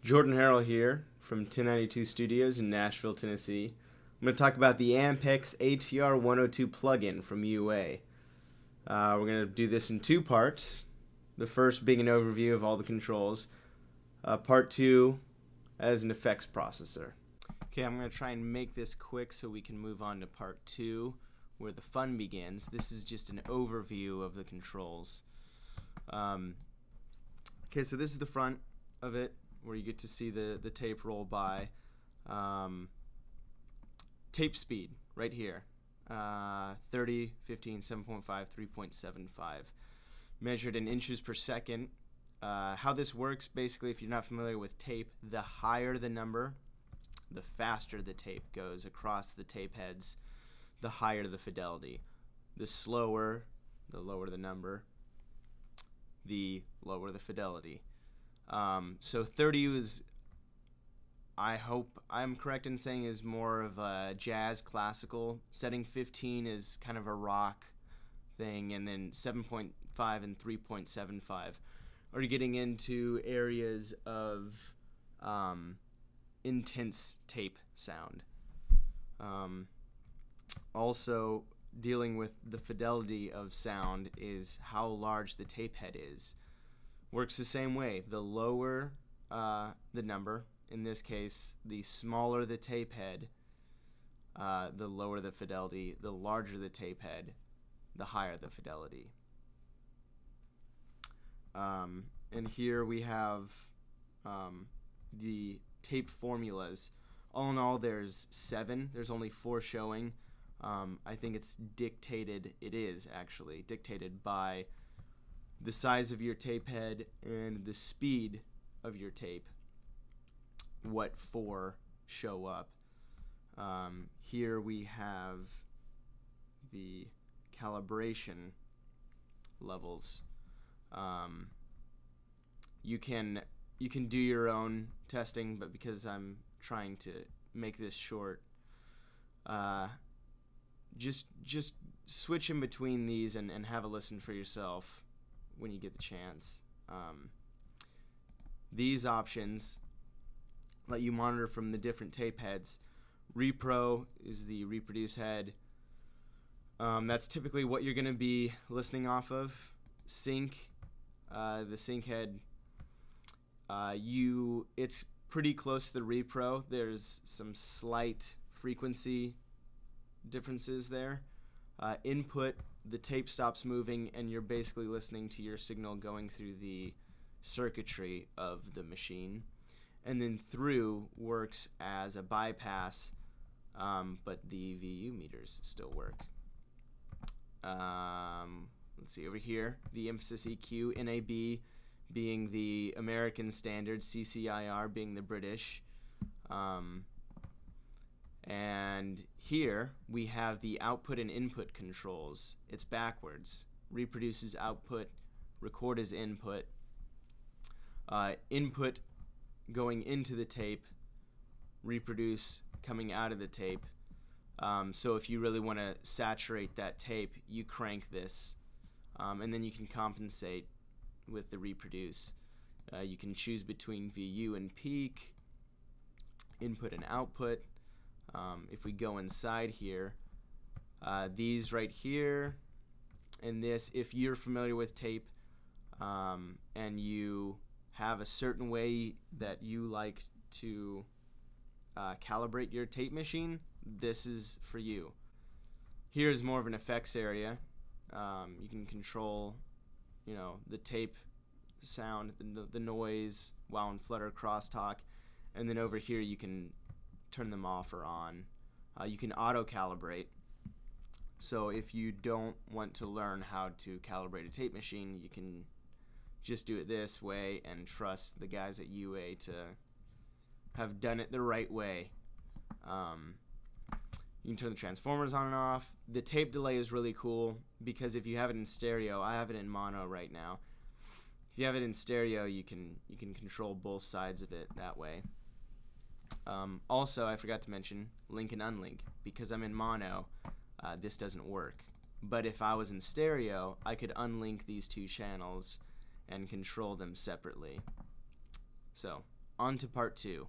Jordan Harrell here from 1092 Studios in Nashville, Tennessee. I'm going to talk about the Ampex ATR 102 plugin from UA. We're going to do this in two parts. The first being an overview of all the controls. Part two as an effects processor. Okay, I'm going to try and make this quick so we can move on to part two, where the fun begins. This is just an overview of the controls. Okay, so this is the front of it, where you get to see the tape roll by. Tape speed, right here. 30, 15, 7.5, 3.75. Measured in inches per second. How this works, basically, if you're not familiar with tape, the higher the number, the faster the tape goes across the tape heads, the higher the fidelity. The slower, the lower the number, the lower the fidelity. So 30 is, I hope I'm correct in saying, is more of a jazz classical setting. 15 is kind of a rock thing, and then 7.5 and 3.75 are getting into areas of intense tape sound. Also, dealing with the fidelity of sound is how large the tape head is. Works the same way. The lower the number, in this case, the smaller the tape head, the lower the fidelity. The larger the tape head, the higher the fidelity. And here we have the tape formulas. All in all, there's 7. There's only 4 showing. I think it's dictated, it is actually dictated by the size of your tape head and the speed of your tape, what 4 show up. Here we have the calibration levels. You can do your own testing, but because I'm trying to make this short, just switch in between these and have a listen for yourself when you get the chance. These options let you monitor from the different tape heads. Repro is the reproduce head. That's typically what you're going to be listening off of. Sync, the sync head, it's pretty close to the repro. There's some slight frequency differences there. Input, the tape stops moving and you're basically listening to your signal going through the circuitry of the machine. And then through works as a bypass, but the VU meters still work. Let's see over here, the emphasis EQ, NAB being the American standard, CCIR being the British. And here we have the output and input controls. It's backwards. Reproduce is output, record is input. Input going into the tape, reproduce coming out of the tape. So if you really want to saturate that tape, you crank this, and then you can compensate with the reproduce. You can choose between VU and peak, input and output. If we go inside here, these right here and this, if you're familiar with tape and you have a certain way that you like to calibrate your tape machine, this is for you. Here's more of an effects area. You can control, the tape sound, the noise, wow and flutter, crosstalk, and then over here you can turn them off or on. You can auto calibrate. So if you don't want to learn how to calibrate a tape machine, you can just do it this way and trust the guys at UA to have done it the right way. You can turn the transformers on and off. The tape delay is really cool because if you have it in stereo, I have it in mono right now. If you have it in stereo, you can control both sides of it that way. Also, I forgot to mention link and unlink. Because I'm in mono, this doesn't work. But if I was in stereo, I could unlink these two channels and control them separately. So on to part two.